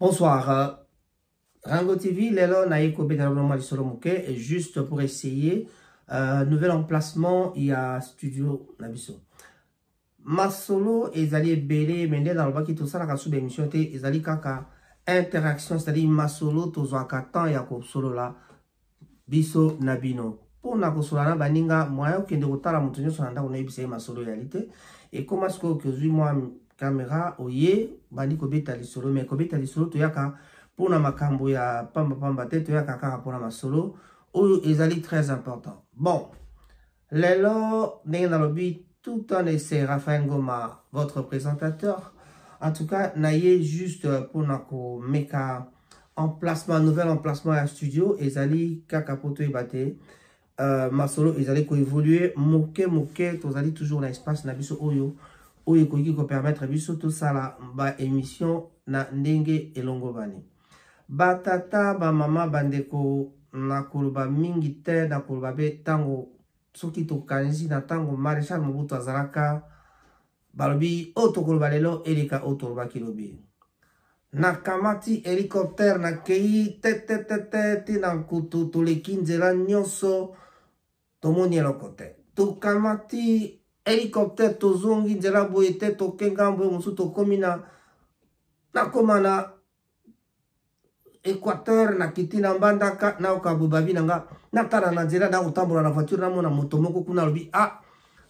Bonsoir. Rango TV, lelo na yeko betalablement du solo mouke, et juste pour essayer, nouvel emplacement, il y a studio Nabiso. Masolo, ezali belé, mende dans le bas qui tout ça, la sous d'émission, ezali kaka interaction, c'est-à-dire masolo, tozo akatan, ya ko solo la, biso nabino. Pour na ko solo na baninga, moyen kende kotala mutunyo sonanda on a ibise masolo réalité. Et comment est-ce que moi caméra oye bandi ko beta li solo, mais ko beta li solo to yaka pour na makambo ya pamba te to yaka kaka pour na masolo, ou ezali très important. Bon, lelo ndenge na lobi tout en essai Raphaël Ngoma, votre présentateur. En tout cas, naye juste pour nako meka emplacement, nouvel emplacement à studio, ezali kaka poto ebate. Masolo, ezali ko évoluer, moke, tozali toujours na espace na biso oyo, oyo koki ko permettre biso tout ça la ba émission na ndenge elongo bani. Ba tata, ba mama, bandeko, na koloba mingi te, na koloba be tango, soki to kanisi na tango Maréchal Mobutu azalaka, balobi oto koloba lelo elika oto koloba kilobi. Na kamati hélicoptère na kei te na kutu toleki nzela nyonso tomoni eloko te. To kamati hélicoptère tozongi nzela boye te tokenga mboye mosusu tokomi na koma na Équateur na kiti na mbandaka na okabubabi nanga na tala na nzela na kotambola na voiture na mona moto moko kuna lobi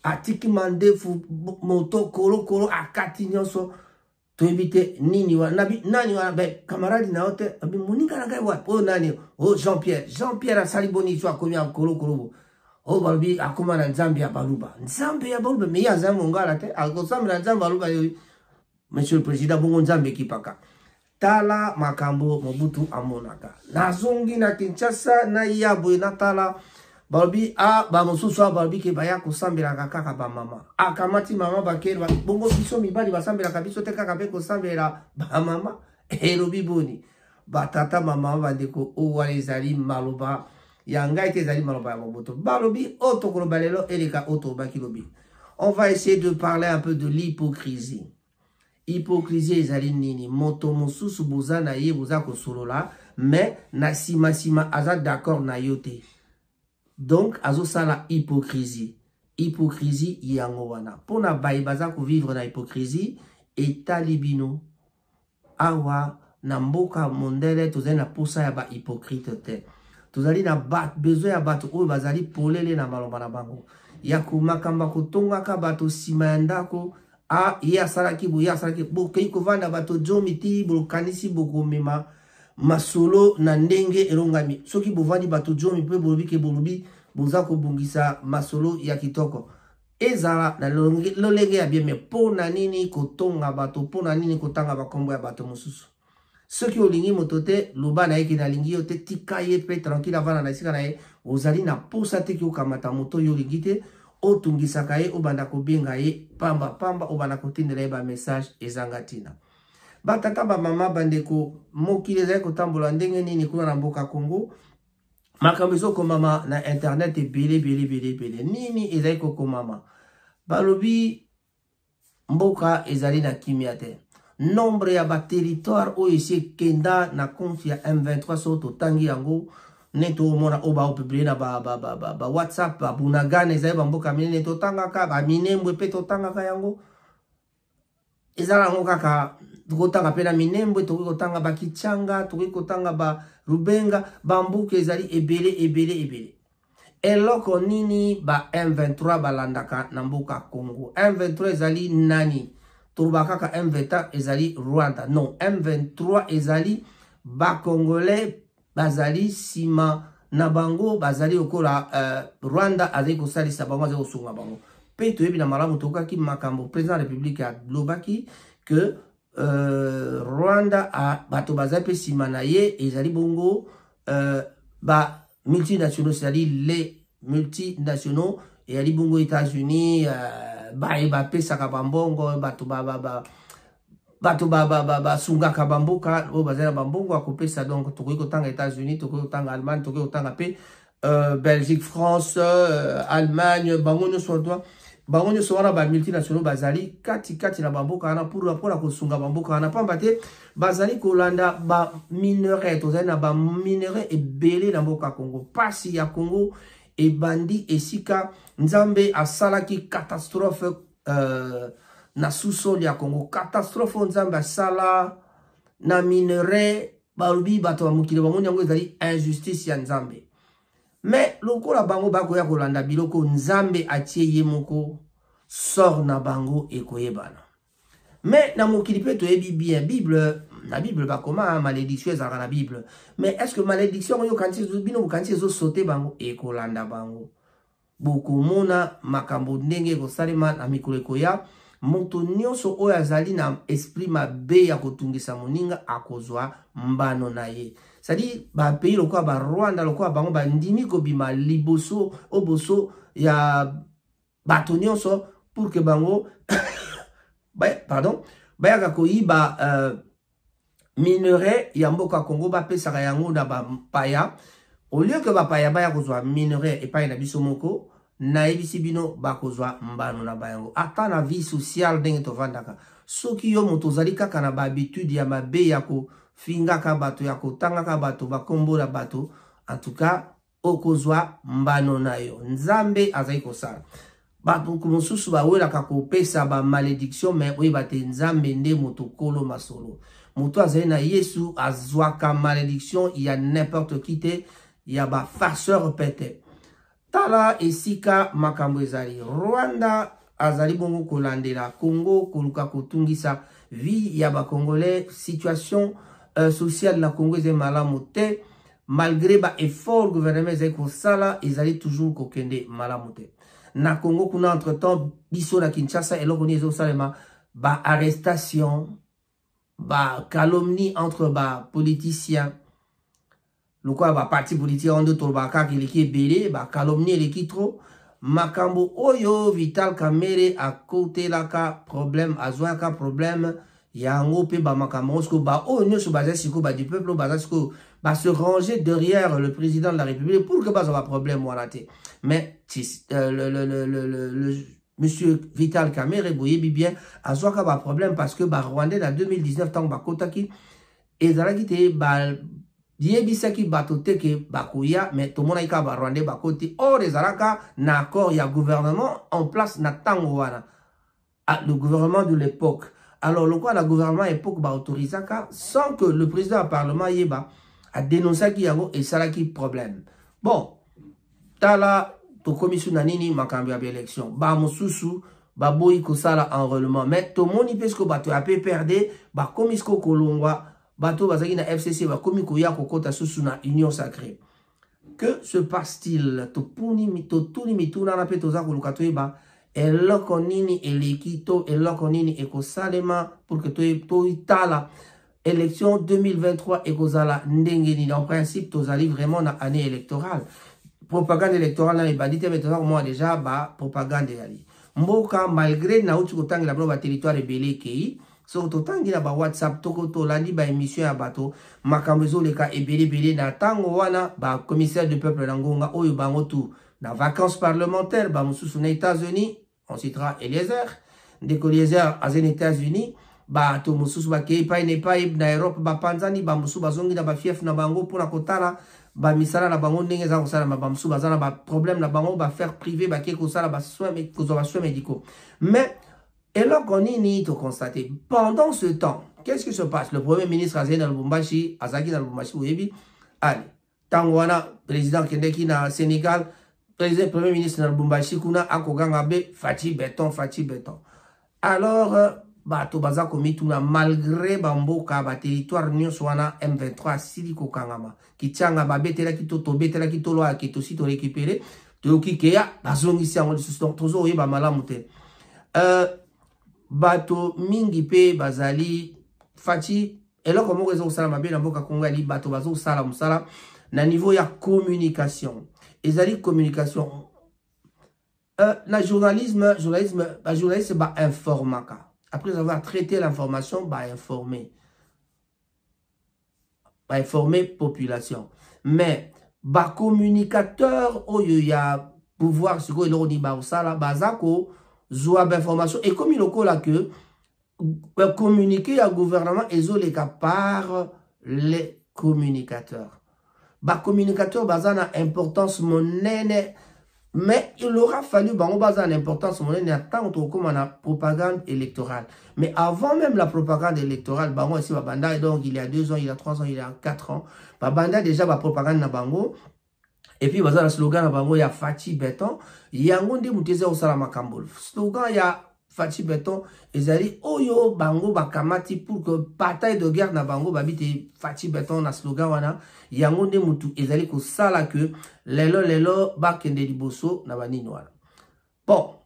atiki mandefu moto kolo akati nyonso to éviter nini wa nani wa be camarade na ote abi moninga na gai wa o nani o Jean-Pierre asali boni so akomi kolo o balbi akoma na Nzambe ya baluba me ya Nzambe ngala te akosamba na Nzambe baluba monsieur le président bongo Nzambe kipaka tala makambo Mobutu amonaka nazongi na Kinshasa na yabo na tala balbi ba mosusu balbi ke baya kosambela kaka ba mama akamati mama bakelo bongo biso mibali basambela kabiso te kaka be kosambela ba mama elobi boni batata mama bandeko o walizali maloba yanga ite zali maloba ya Mobutu balobi oto koloba lelo eleka oto bakilobi. On va essayer de parler un peu de l'hypocrisie. Hypocrisie ezali nini moto mosusu boza na ye boza ko solola mais na sima aza d'accord na yote. Donc azo sala hypocrisie yango wana pona bayi baza ko vivre na hypocrisie etalibino awa na mboka mondele tozali na posa ya ba hypocrite te tozali na besoin ya bato oyo bazali polele na maloba na bango ya kumakamba kotongaka bato sima ya ndako ya salaki kei kovanda bato jomiti bokanisi bokomema masolo na ndenge elongami soki bovandi bato jomi pe bolobi boza kobungisa masolo ya kitoko ezala na lolenge ya bien me pona nini kotonga bato pona nini kotanga bakombo ya bato mosusu soki olingi moto te loba na ye ki nalingi yo te tika ye pe tranquille avana na esika na ye ozali na posa te ki okamata moto yo olingi te otungisaka ye obanda kobenga ye pamba obanda kotindela ye ba message ezanga tina batata ba mama bandeko mokili ezali kotambola ndenge nini kuna na mboka Congo makambo ezokomama na internet ebele nini ezali kokomama balobi mboka ezali na kimia te nombre ya ba territoire oyo esi kenda na compte ya M23 so totangi yango neto mona oba opublier na ba WhatsApp ba bunagane ezali ba mboka minene totangaka ba minembwe pe totangaka yango ezala ngo kaka tukotanga pe na minembwe tukotanga ba Kichanga tukotanga ba Rubenga ba mbuka ezali ebele eloko nini ba M23 balandaka na mboka Congo M23 ezali nani turuba kaka M23 ezali Rwanda non M23 ezali ba Congolais bazali sima na bango bazali okola Rwanda azali kosalisa bango azali kosunga bango pe toyebi na malamu tokaki makambo président de la République ya lobaki que Rwanda a bato bazali pe sima na ye ezali bongo ba multinationaux c'est-à-dire les multinationaux ezali bongo États-Unis ba pesaka bambongo bato sungaka bamboka o bazela bambongo akopesa donc tokoki kotanga États-Unis tokoki kotanga Allemagne tokoki kotanga pe Belgique France Allemagne bango nyonso bango nyoso wana ba multinationaux bazali kati na bamboka wana pour la kosunga bamboka wana pamba te bazali kolanda ba minerai tozali na ba minerai ebele na mboka Congo pasi ya Congo ebandi esika nzambe asalaki catastrophe na sous-sol ya Congo catastrophe nzambe asala na minerai balubi bato ba mokili bango yango ezali injustice ya nzambe. Mais lokola bango bakoya kolanda biloko nzambe atie ye moko sort na bango ekoyebana. Mais na mokili pe toyebi bien Bible na Bible bakoma malédiction ezalaka na Bible. Mais est-ce que malédiction yo kanti bino kanti ezo sauter bango ekolanda bango. Bokomona makambo ndenge kosalema na mikolo ekoya moto nyonso oyo azali na esprit mabe ya kotungisa moninga akozwa mbano na ye. C'est-à-dire, ba pays lokola ba Rwanda lokola bango ba ndimi kobima liboso oboso ya bato nyonso pour que bango pardon bayaka koyiba minerai ya mboka Congo bapesaka yango na bapaya au lieu que bapaya baya kozwa minerai epai na biso moko na ebisi bino bakozwa mbano na bayango ata na vie sociale ndenge tovandaka soki yo moto ozali kaka na ba habitude ya mabe ya ko fingaka bato ya kotangaka bato bakombola bato en tout cas okozwa mbano na yo nzambe azali kosala bato mosusu bawelaka kopesa ba malédiction mais oyeba te nzambe nde moto kolo masolo moto azali na Yesu azwaka malédiction ya n'importe qui te ya ba farceur pete tala esika makambo ezali Rwanda azali bongo kolandela Congo koluka kotungisa vie ya ba congolais situation sociale na Congo ezali malamu te malgré ba effort gouvernement ezali kosala ezali toujours kokende malamu te na Congo kuna entre temps biso na Kinshasa eloko ni ezosalema ba arrestation ba calomnie entre ba politiciens lokola ba parti politique ondo tolobaka kiliki ebele ba calomnie eleki trop makambo oyo Vital Kamerhe akotelaka problème azwaka problème yango pe ba makambo sko ba oyo nyonso baza siko ba du peuple baza siko ba se ranger derrière le président de la République pour que baza ba problème wana te mais le monsieur Vital Kamerhe boyebi bien azwaka ba problème parce que ba Rwandais na 2019 tant ba kotaki ezalaki te ba yebisaki bato teke bakoya mais tout le monde ka ba Rwandais bakoti or ezalaka na accord ya gouvernement en place na tango wana le gouvernement de l'époque. Alors le quoi la gouvernement époque ba autorisaka sans que le président du parlement yeba a dénoncé ki yango et ça qui problème. Bon tala to commission na nini makambi ya élection ba mosusu ba boyi ko sala enrôlement mais to moni pesko bato a pe perdre ba komisko kolongwa bato bazaki na FCC ba komi ko ya kokota susu na union sacrée. Que se passe-t-il to puni mito tuni mituna na pe to za koluka to yeba eloko nini elekito eloko nini ekosalema pour que to itala élection 2023 ekozala ndenge ni en principe tozali vraiment na année électorale propagande électorale na ebadite mais toza moi déjà ba propagande yali mboka malgré na uti kotangela ba territoire ebele kei so totangi na ba WhatsApp toko to landi ba émission ya bato makambo ezoleka ebele na tango wana ba commissaire du peuple na ngonga oyo bango tu na vacances parlementaires ba mususu na États-Unis on citera Eliezer ndeko Eliezer azen États-Unis ba to mususu ba kei pa na Europe ba panzani ba mususu bazongi na ba fief na bango pour na kotala ba misala na bango ndenge za kosala ba mususu bazana ba problème na bango ba faire privé ba ke kosala ba soins médicaux mais et là qu'on y to constater pendant ce temps qu'est-ce qui se passe le premier ministre Azali Lubumbashi Azaki na Lubumbashi oyebi allez tangwana président kendeki na Sénégal président premier ministre na Lubumbashi kuna akoganga be fati béton alors bato baza komituna malgré bamboka ba territoire nyonso wana M23 sili kokangama kichanga babetela kitoto betela kitolo akito sito récupérer to kikeya bazongisi yango lisusu tozo oyeba malamu te bato mingi pe bazali fati eloko moko ezo sala mabe na mboka Congo ali bato bazo sala musala na niveau ya communication ezali communication na journalisme journaliste ba informaka après avoir traité l'information ba informer population mais ba communicateur oyo ya pouvoir siko eloko ni ba usala bazako zoa information et comme il a que communiquer au gouvernement et les par les communicateurs. Ba communicateur bazana importance monnaie mais il aura fallu bango bazana importance monnaie tant comme on a propagande électorale. Mais avant même la propagande électorale, bango ici banda donc il y a 2 ans, il y a 3 ans, il y a 4 ans, banda déjà ba propagande na bango. Et puis bazana slogan na bango ya Fati Béton, yango nde muteze osala makambo. Slogan ya Fati Béton ezali oyo bango bakamati pour que bataille de guerre na bango babite Fati Béton na slogan wana yango nde mutu ezali ko sala que lelo bakende liboso na banini wana. Bon,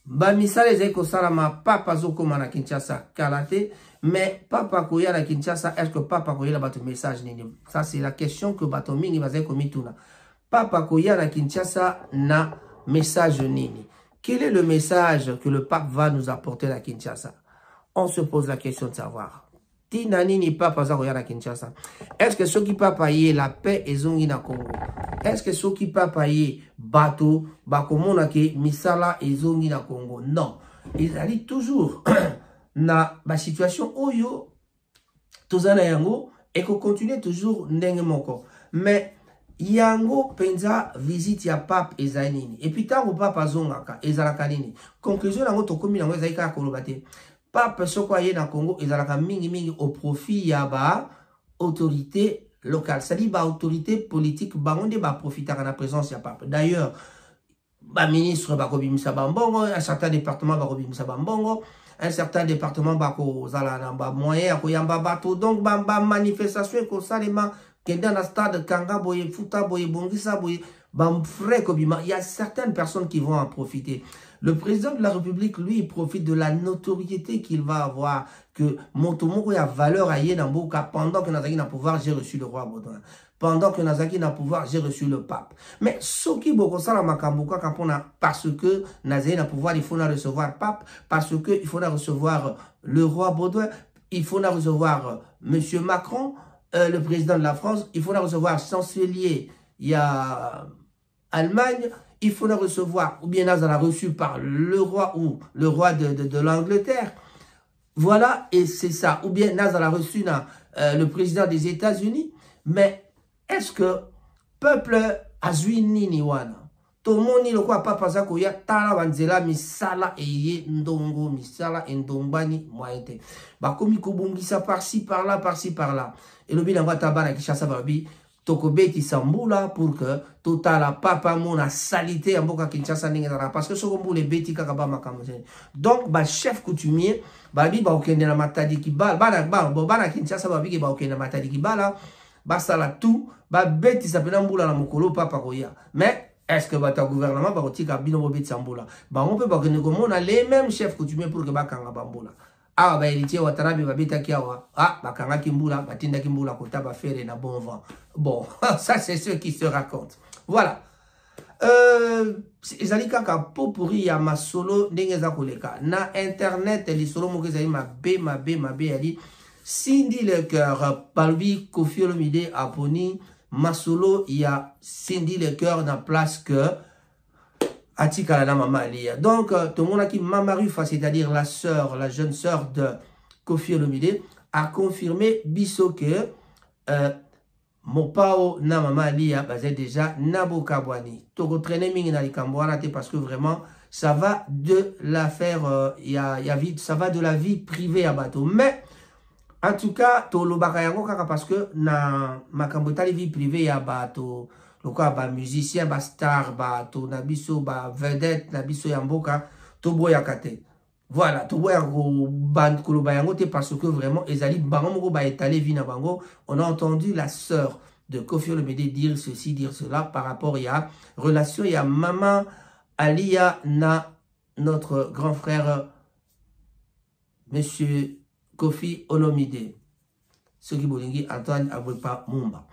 ba misala ezali ko sala ma papa zokoma na Kinshasa kalate, mais papa koya na Kinshasa, est-ce que papa koya la bato message nini? Ça c'est la question que bato mingi bazali ko mituna. Papa koya na Kinshasa na message nini? Quel est le message que le pape va nous apporter à Kinshasa? On se pose la question de savoir. Tina nini papa za koya na Kinshasa? Est-ce que ceux qui papa payer la paix et zongi na Congo? Est-ce que ceux qui papa payer bateau bakomona ke misala et zongi na Congo? Non. Ils allaient toujours na ba situation oyo tozana yango et qu'on continue toujours ndenge moko. Mais yango penza visite ya pape ezanini. Et puis tango papa zongaka ezalaka nini. Conclusion yango tokomi yango ezalika koloba te. Pape soko aye na Congo ezalaka mingi au profit ya ba autorité locale. C'est-à-dire ba autorité politique bangonde ba profitaka na présence ya pape. D'ailleurs, ba ministre ba kobimisa bambongo, un certain département ba kobimisa bambongo, un certain département ba ko zala na ba moyen ko yamba bato. Donc ba manifestation ko salema dans le stade Kanga boye Futa boye Bongisa boye Bamfre Kobima, il y a certaines personnes qui vont en profiter. Le président de la République, lui, il profite de la notoriété qu'il va avoir, que Montomoko a valeur à Yenamboka pendant que Nazaki n'a pouvoir, j'ai reçu le roi Baudouin. Pendant que Nazaki n'a pouvoir, j'ai reçu le pape. Mais ce qui Bokosala Makamboka, parce que Nazaki n'a pouvoir, il faut recevoir pape, parce que il faut recevoir le roi Baudouin, il faut recevoir monsieur Macron, le président de la France, il faut recevoir chancelier, il y a Allemagne, il faut recevoir, ou bien Nazar a reçu par le roi ou le roi de l'Angleterre. Voilà, et c'est ça. Ou bien Nazar a reçu le président des États-Unis. Mais est-ce que peuple a joué nini wana? Tout le monde le quoi papa zako ya tala wanzela misala eye ndongo misala ndombani moyente. Ba komi kobongisa par-ci par-là par-ci par-là. Et le bilan va tabana Kinshasa babi tokobeti sambula pour que totala papa mona salité en boka Kinshasa n'ingara parce que ce qu'on les beti kakaba makamose. Donc ba chef coutumier babi ba okende na matadi ki bala bana Kinshasa babi ki ba okende na matadi ki bala ba sala tout ba beti sa penambula na mokolo papa koya. Mais est-ce que votre gouvernement va retirer bino bobet sambola? Ba on peut pas que nous on a les mêmes chefs coutumiers pour que ba kanga bambola. Ah ba héritier watarabi ba beta kiawa. Ah ba kanga kimbula, ba tinda kimbula kota ba faire na bon vent. Bon, ça c'est ce qui se raconte. Voilà. Ezali kaka popuri ya masolo ndenge za koleka. Na internet li solo mo kezali mabe ali Cindy le cœur palvi Koffi Olomide aponi masolo ya Cindy le cœur na place que Atika la maman Alia. Donc tout le monde a qui Mama Rufa, c'est-à-dire la sœur, la jeune sœur de Koffi Olomide a confirmé biso que Mopao na maman Alia basé déjà Naboka Bwani. Toko traîner mingi na likambwana parce que vraiment ça va de l'affaire ça va de la vie privée à bateau. Mais en tout cas, to lo bakayango kaka parce que na makambo tali vie privée ya bato lokwa ba musicien ba star ba to na biso ba vedette na biso ya mboka to boya kate. Voilà, to boya ko band ko lo bayango te parce que vraiment ezali bango moko ba étaler vie na bango. On a entendu la sœur de Koffi Olomide dire ceci, dire cela par rapport à relation ya maman Alia na notre grand frère monsieur Koffi Olomide. Ce qui bolingi Antoine Abouepa Mumba.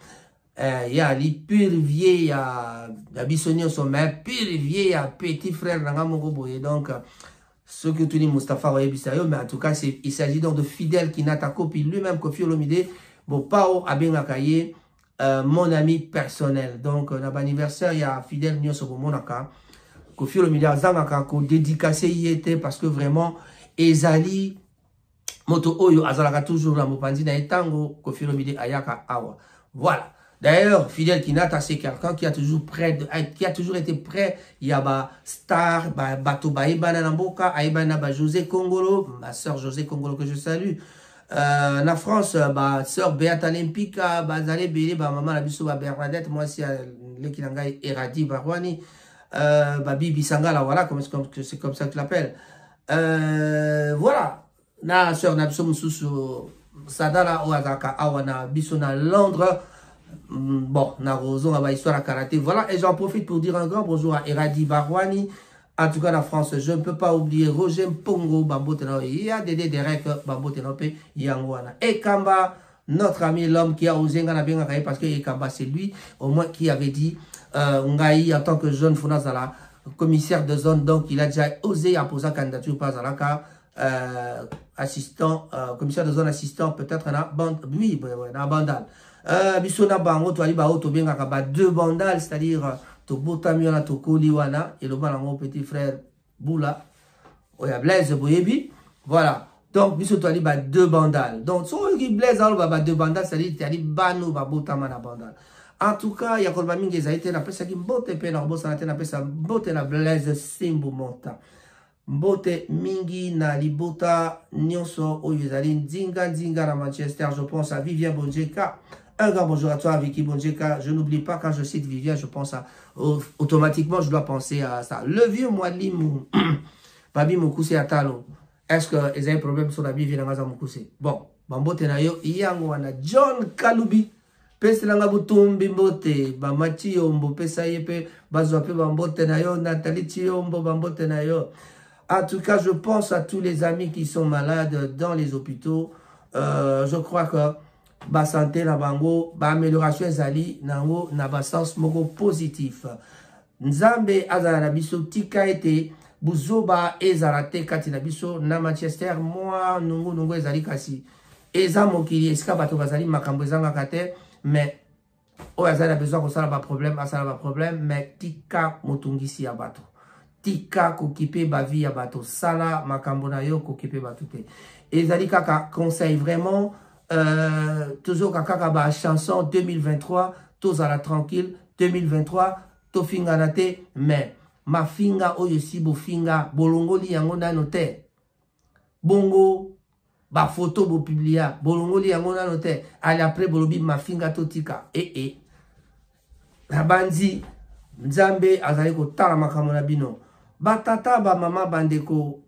Il y a les pur vieux, ya bisonio sommet, pur vieux, ya petit frère Nangamongo Boye. Donc, ce que tu dis Mustafa Wayebisayo, mais en tout cas, il s'agit donc de fidèles qui n'attaquent puis lui-même Koffi Olomide, bon, Pao Abengakaye, mon ami personnel. Donc, notre anniversaire, il y a fidèle Nyoso Monaka. Kofi Olomide azangaka ko dédicacé yete parce que vraiment ezali moto oyo azalaka toujours la mopanzi na etango Kofi Olomide ayaka awa. Voilà. D'ailleurs, Fidel Kinata, c'est quelqu'un qui a toujours été prêt. Il y a ba star, bato baibana namboka, aibana ba José Congolo, ma sœur José Congolo que je salue. Na France, ba sœur Beata Lempika, bazale bele ba maman la biso ba Bernadette, moi aussi le kinangai Eradi Barwani, ba Bibi Sangala, voilà c'est comme ça que je l'appelle. Voilà. Na sœur na biso mususu Sadala Oazaka awana biso na Londres. Bon, na raison à histoire à karaté. Voilà, et j'en profite pour dire un grand bonjour à Eradi Barwani. En tout cas, la France, je ne peux pas oublier Roger Mpongo, Bambo Tenope. Il y a Dédé Derek, Bambo Tenope, Yangwana. Et Kamba, notre ami, l'homme qui a osé Ngana parce que Kamba, c'est lui, au moins, qui avait dit Ngaï, en tant que jeune Funazala, commissaire de zone, donc il a déjà osé apposer candidature par Zalaka, assistant, commissaire de zone assistant, peut-être, oui, dans Bandal. Bisona bango to ali ba auto benga ka ba deux bandales, c'est-à-dire to botamiona to koliwana et le balango petit frère Boula oya Blaise Boyebi. Voilà, donc biso to ali ba deux bandales, donc so ki Blaise alo ba deux bandales, c'est-à-dire ali banu ba botamana bandal. En tout cas ya kolba mingi zaite na pesa ki mbote pe na bosa na tena pesa mbote na Blaise Simbu monta mbote mingi na libota nyonso oyo ezali nzinga na Manchester. Je pense à Vivien Bonjeka. Un grand bonjour à toi, Vicky Bonjeka. Je n'oublie pas, quand je cite Vivien, je pense à... automatiquement, je dois penser à ça. Le vieux Moualim, Babi Moukoussé Atalo. Est-ce que ils ont un problème sur la vie Vinamaza Moukoussé? Bon, Bambo Tenayo, Iyangwana, John Kaloubi, Peselanga Boutoumbi Mbote, Bamati Yombo, Pesayepe, Bazoape Bambo Tenayo, Nathalie Tiombo, Bambo Tenayo. En tout cas, je pense à tous les amis qui sont malades dans les hôpitaux. Je crois que ba santé na bango ba amélioration ezali nango na ba sens moko positif. Nzambe azala na biso tika ete buzoba ezala te kati na biso na Manchester. Moi nungu ezali kasi eza mokili esika bato bazali makambo ezanga kate, mais o azala besoin ko sala ba problème, asala ba problème, mais tika motungisi ya bato, tika kokipe ba vie ya bato, sala makambo na yo kokipe bato te. Ezali kaka conseil vraiment. Toujours kaka ba chanson 2023 tous à la tranquille 2023 to finga nate, mais ma finga oyo si bo finga bolongoli yango na note bongo ba photo bo publia bolongoli yango na note ali après bolobi ma finga to tika na banzi Nzambe azali ko tala makambo na bino ba tata ba mama bandeko.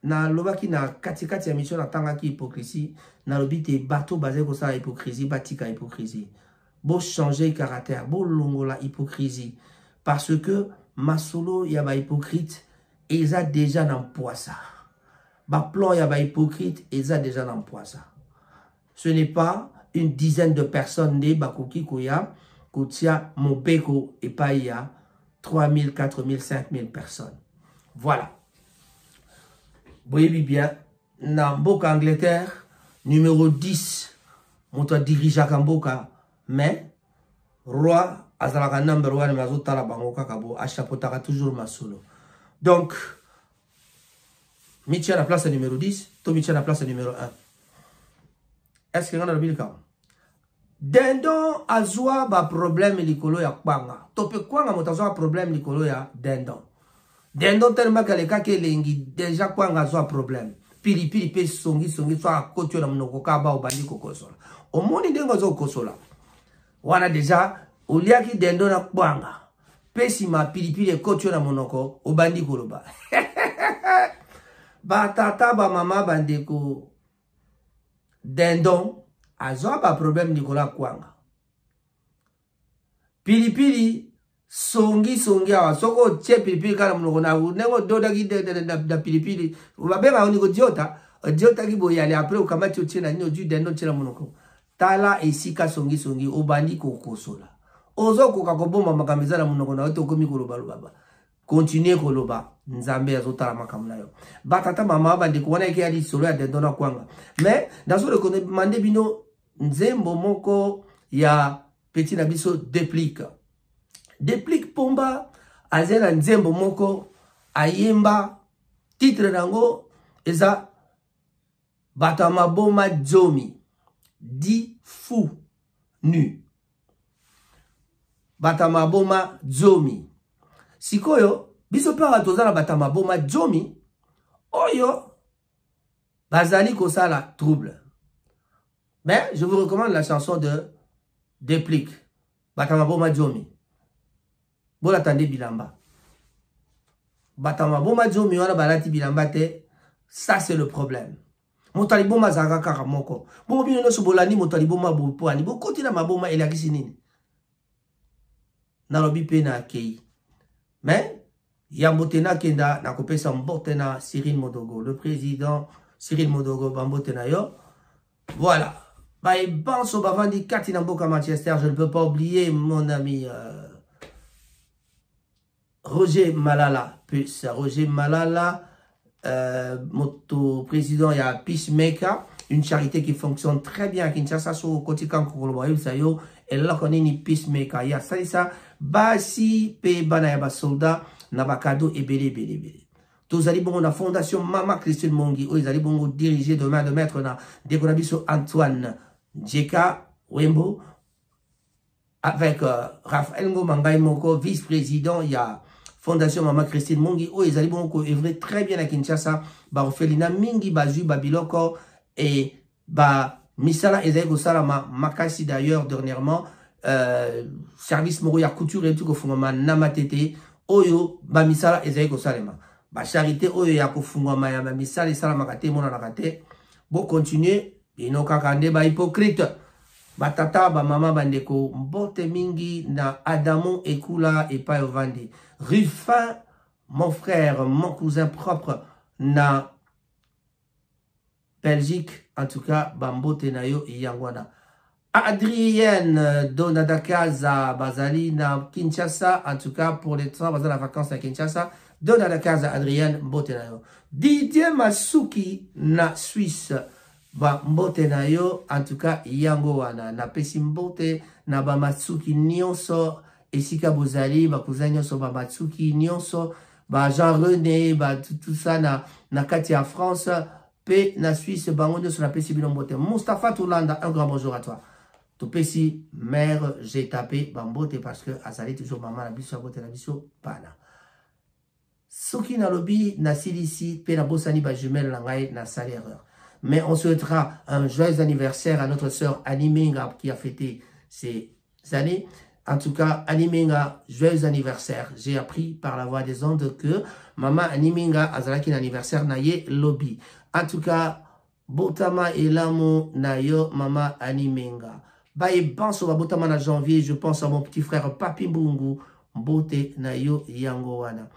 Na lobaki na katikati ya mission na tangaki hypocrisie na lobite bateau basé ko sa hypocrisie batika hypocrisie bo changer caractère bo longola hypocrisie parce que masolo ya ba hypocrite eza déjà dans poisa ba plan ya ba hypocrite eza déjà dans poisa. Ce n'est pas une dizaine de personnes ne bakoki koya kotia mobeko et pas il y a 3000 4000 5000 personnes. Voilà. Voyez bien, dans Mboka Angleterre, numéro 10, mon toit dirige à Mboka, mais roi, azalaka number 1, mais azotala bangoka kabo, achapotaka toujours ma solo. Donc, Michi à la place numéro 10, to Michi à la place numéro 1. Est-ce que vous avez le cas? Dendon azwa ba problème likolo ya kwanga. Tope kwanga motazwa problème likolo ya dendon. Dendon tellement que les cas qui lengi déjà quoi ngazo problème. Pili pe songi soit kotio na mnoko kaba obandi kokosola. Au monde ndengo zo kosola. Wana déjà uliaki dendon na kwanga. Pesi ma pili kotio na monoko obandi koloba. Ba tata ba mama bandeko dendon azo ba problème Nicolas kwanga. Pili songi awa soko che pilipili kana mnoko na nengo doda ki da pilipili ubabeba oniko diota ki boyale après ukamati ochena nyo ju dendo chena mnoko tala esika songi obandi kokosola ozo kokakoboma makamiza na mnoko na oto komi koloba baba continuer koloba Nzambe azotala makambo na yo batata mama bandi ko wana eke ali solo ya dendo na kwanga mais nazo recommande bino nzembo moko ya petit na biso déplique pomba azela nzembo moko ayemba titre nango eza bato maboma zomi di fou nu bato maboma zomi sikoyo biso pa tozala bato maboma zomi oyo bazali kosala trouble. Mais je vous recommande la chanson de Déplique. Batamaboma Djomi. Bon attendez Bilamba. Batamaboma Djomi wana balati Bilamba te. Ça c'est le problème. Motaliboma zanga karamoko. Bon bino no sobolani motaliboma bopo ani. Bon kotina maboma elakisi nini. Nalobi pe na kei. Mais yambotena kenda na kopesa mbotena Cyril Modogo. Le président Cyril Modogo bambotena yo. Voilà. Bah, et pense Bavandi Katinamboka Manchester, je ne peux pas oublier mon ami Roger Malala. Plus Roger Malala, mon président, il y a Peacemaker, une charité qui fonctionne très bien à Kinshasa, sur Kotikan Kouroulobaïl, Sayo, et là qu'on est ni Peacemaker. Il y a ça, Basi, Pe Banayaba Soldat, Nabakado et Bélé. Tous allez bon la fondation Mama Christine Mongi, où ils allez bon diriger demain de maître na Dekonabiso Antoine Djeka Wembo avec Raphaël Ngomangai Moko, vice-président. Il y a fondation Mama Christine Mongi, où ils allez bon œuvrer très bien à Kinshasa. Ba Ofelina Mingi Bazu Babiloko et ba Misala Ezego Salama Makasi d'ailleurs dernièrement service Moroya couture et tout ko fungama Namatete Oyo ba Misala Ezego Salama. Ba charité oyo ya kofungwa maya ba misali sala makate mona nakate bo continuer ino kakande ba hypocrite ba tata ba mama bandeko mbote mingi na Adamon Ekula et pa Ovandi Ruffin mon frère mon cousin propre na Belgique en tout cas ba mbote na yo yangwana Adrienne Donadakaza Bazali na Kinshasa en tout cas pour les trois bazali la vacances à Kinshasa. Donne à la case à Adrienne Mbotenayo. Didier Masuki na Suisse. Ba Mbotenayo, en tout cas, Yango wana. Na pesi mbote, na ba Matsuki nyonso. Esika bozali, ba cousin nyonso, ba Matsuki nyonso. Ba Jean-René, ba tout ça na kati à France. Pe na Suisse, ba ngono sur la pesi bilon mbote. Mustafa Toulanda, un grand bonjour à toi. To pesi, mère, j'ai tapé, ba mbote parce que azali toujours maman la biso, mbote la biso, pana. Soki na lobi na silisi pe na bosani ba jumelle na ngai na sale erreur. Mais on souhaitera un joyeux anniversaire à notre sœur Animenga qui a fêté ses années. En tout cas, Animenga, joyeux anniversaire. J'ai appris par la voix des ondes que maman Animenga azalaki anniversaire na ye lobi. En tout cas, botama elamo na yo mama Animenga. Ba e banso ba botama na janvier, je pense à mon petit frère Papi Mbungu, bote na yo yango wana.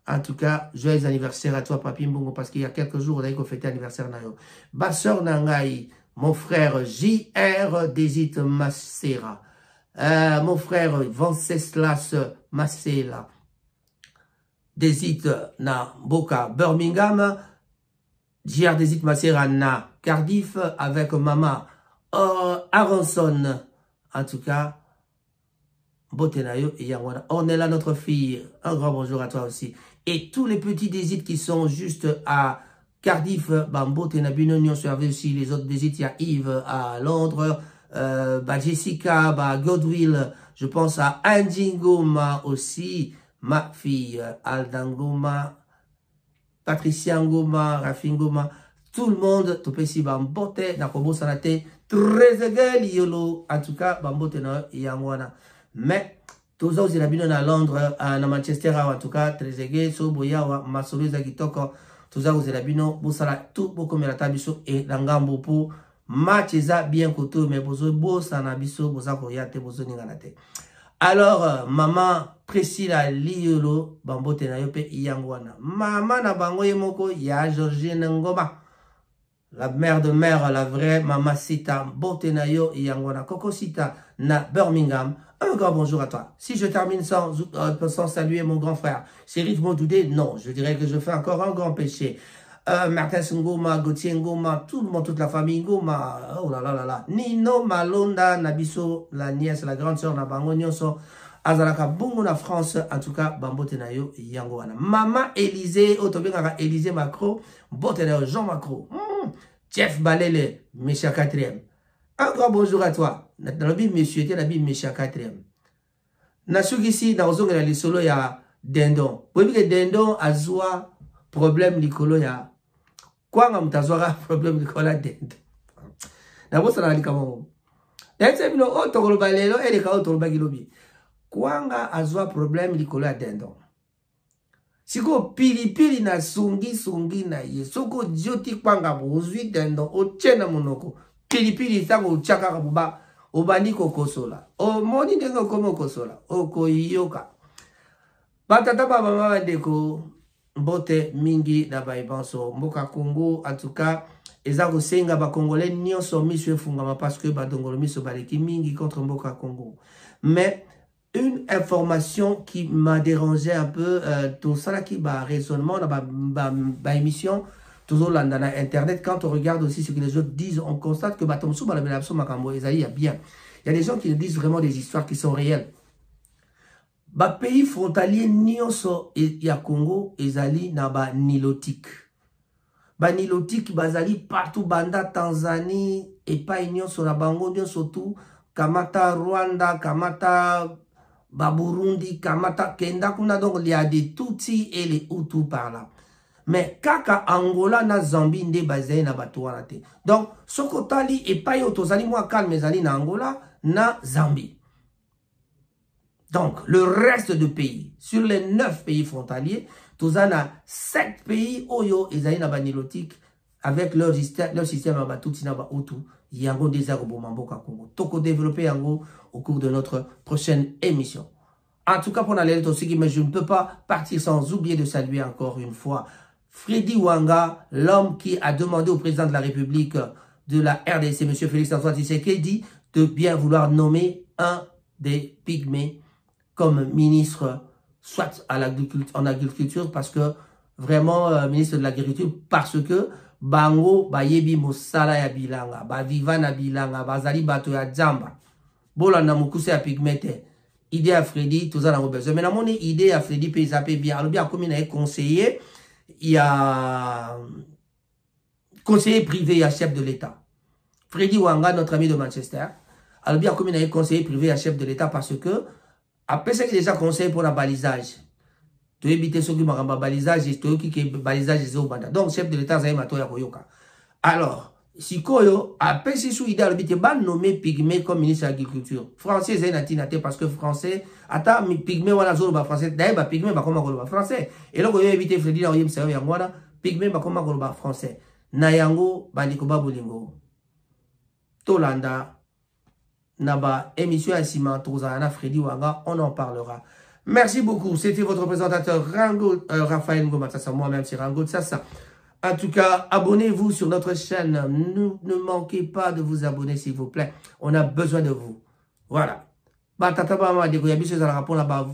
En tout cas, joyeux anniversaire à toi, Papi Mbongo, parce qu'il y a quelques jours, on a fêté l'anniversaire Nayo. Basseur Nangaï, mon frère J.R. Desit Massera. Mon frère Venceslas Massela. Desit na Boca Birmingham. J.R. Desit Massera na Cardiff avec maman Aronson. En tout cas, Botenayo et Yangwana. On est là, notre fille. Un grand bonjour à toi aussi. Et tous les petits désites qui sont juste à Cardiff, Botenabino, on servait aussi les autres désites. Il y a Yves à Londres, Jessica, Godwill. Je pense à Anjingoma aussi, ma fille, Aldangoma, Patricia Ngoma, Rafingoma. Tout le monde, Topesi Bambote, Nakobo Sanate, Trezegel Yolo. En tout cas, Bambotena Yangwana. Mais, tous autres, ils habitent à Londres, à Manchester, en tout cas, Trezege, Soboya, Masolo, Zagitoko, tous autres, ils habitent, Boussala, tout, beaucoup, mais la tabiso, et Langambo, pour Matcheza, bien couteau, mais Bozo, Bossanabiso, Bosako, Yate, Bozo, Ninganate. Alors, maman, Priscilla, Liolo, Bambote, Nayope, Yangwana. Maman, Nabango, Yemoko, Ya, Georgine, Ngoma. La mère de mère, la vraie Mama Sita, Botenayo, Yangwana, Coco Sita, na Birmingham. Un grand bonjour à toi. Si je termine sans saluer mon grand frère, Chérif Modoudé, non, je dirais que je fais encore un grand péché. Martin Ngoma, Gauthier Ngoma, tout le monde, toute la famille Ngoma, oh là là là là. Nino Malonda, Nabiso, la nièce, la grande sœur, Nabango Nyonso, azalaka bongo na France en tout cas bambote na yo yango wana Maman Élysée otobengaka Élysée Macron mbote na yo Jean Macron Jeff Balele Mécha 4e encore bonjour à toi nalobi monsieur te nabi Mécha 4e nasuki si na ozongela lisolo ya Dendon boyebi ke Dendon azwa problème likolo ya kwanga mutazwaka problème likolo ya Dendon na bosa na likamo etse bino otokoloba lelo eleka otokoloba kilobi kwanga azwa problème likolo ya Dendon siko pilipili na sungi na ye soko dioti kwanga bozwi Dendon ochena monoko pilipili tango uchaka kabuba obandi kokosola omoni ndenge okomi okosola okoyoka batata baba mama ndeko mbote mingi na baibanso mboka Congo en tout cas eza kosenga ba congolais nyonso miso efungama parce que badongolo miso baleki mingi contre mboka Congo mais une information qui m'a dérangé un peu tout ça là qui va raisonnement dans ba émission toujours là dans internet quand on regarde aussi ce que les autres disent on constate que batomso ba la belapso makambo ezali ya bien il y a des gens qui nous disent vraiment des histoires qui sont réelles ba pays frontalier nyonso ya Congo ezali na ba nilotique bazali partout banda Tanzanie et pas nyonso na bango nyonso tout kamata Rwanda kamata Burundi kamata kenda kuna donc il y a des Tutsi et les Hutus par là mais kaka Angola na Zambie nde bazali na bato wana te donc soko tali et pas yo tozali mwa calme ezali na Angola na Zambie donc le reste de pays sur les 9 pays frontaliers tozana 7 pays oyo ezali na banilotique avec leur système à Tutsi na ba Hutu yango déjà koboma mboka Congo toko développer yango au cours de notre prochaine émission. En tout cas pour la Tosiki, mais je ne peux pas partir sans oublier de saluer encore une fois Freddy Wanga, l'homme qui a demandé au président de la République de la RDC, M. Félix-Antoine Tshisekedi, de bien vouloir nommer un des pygmées comme ministre, soit en agriculture, parce que vraiment ministre de l'agriculture, parce que bango bayebi mosala ya bilanga, ba viva na bilanga, bazali bato ya jamba, bola na mukuse ya pygmete. Idée à Freddy, tout ça dans besoin. Mais mon idée à Freddy peut zapper bien. Alors bien comme il est conseiller, il y a conseiller privé, il y a chef de l'État. Freddy Wanga, notre ami de Manchester. Alors bien comme il est conseiller privé, il y a chef de l'État parce que après ça, il est déjà conseiller pour la balisage. Tu éviter ceux qui m'ont balisage, tu qui balisage des eaux. Donc chef de l'État, ça y est, alors. Si koyo après si sous idée albité ban nommé pygmée comme ministre de l'agriculture français c'est natinate parce que français ata mi pygmée wala zolo ba français d'ailleurs ba pygmée ba comment ba français et là koyo éviter Freddy na oyem sayo yango wana pygmée ba comment ba français na yango bandiko ba bolingo tolanda na ba émission à Sima Tozana Freddy Wanga on en parlera. Merci beaucoup, c'était votre présentateur Rango Raphaël Ngomatassa, moi-même c'est Rango Sassa. En tout cas, abonnez-vous sur notre chaîne. Ne manquez pas de vous abonner, s'il vous plaît. On a besoin de vous. Voilà. Il y a des choses à répondre à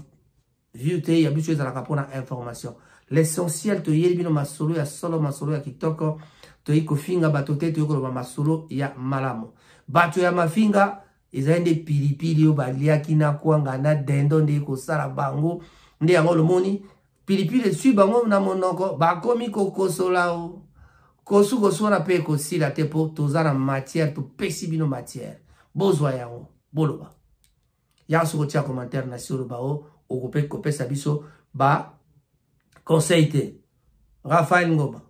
il y a des choses à répondre à information. L'essentiel, tu y a solo, il y a solo, masolo, il y a kitoko, tu y a kofinga, batote, tu y a masolo, il y a malamo. Batu ya mafinga, ils ont des pilipili, balia, kina, kwanga, na dendo, de kosara, bango, de yango le moni. Pilipili sui bango na monoko bakomi kokosola o kosu kosona pe kosila te po tozana matière to pesibino matière bozwa yango boloba ya soko tia commentaire na sur ba o okope kopesa biso ba conseil te Raphaël Ngoma.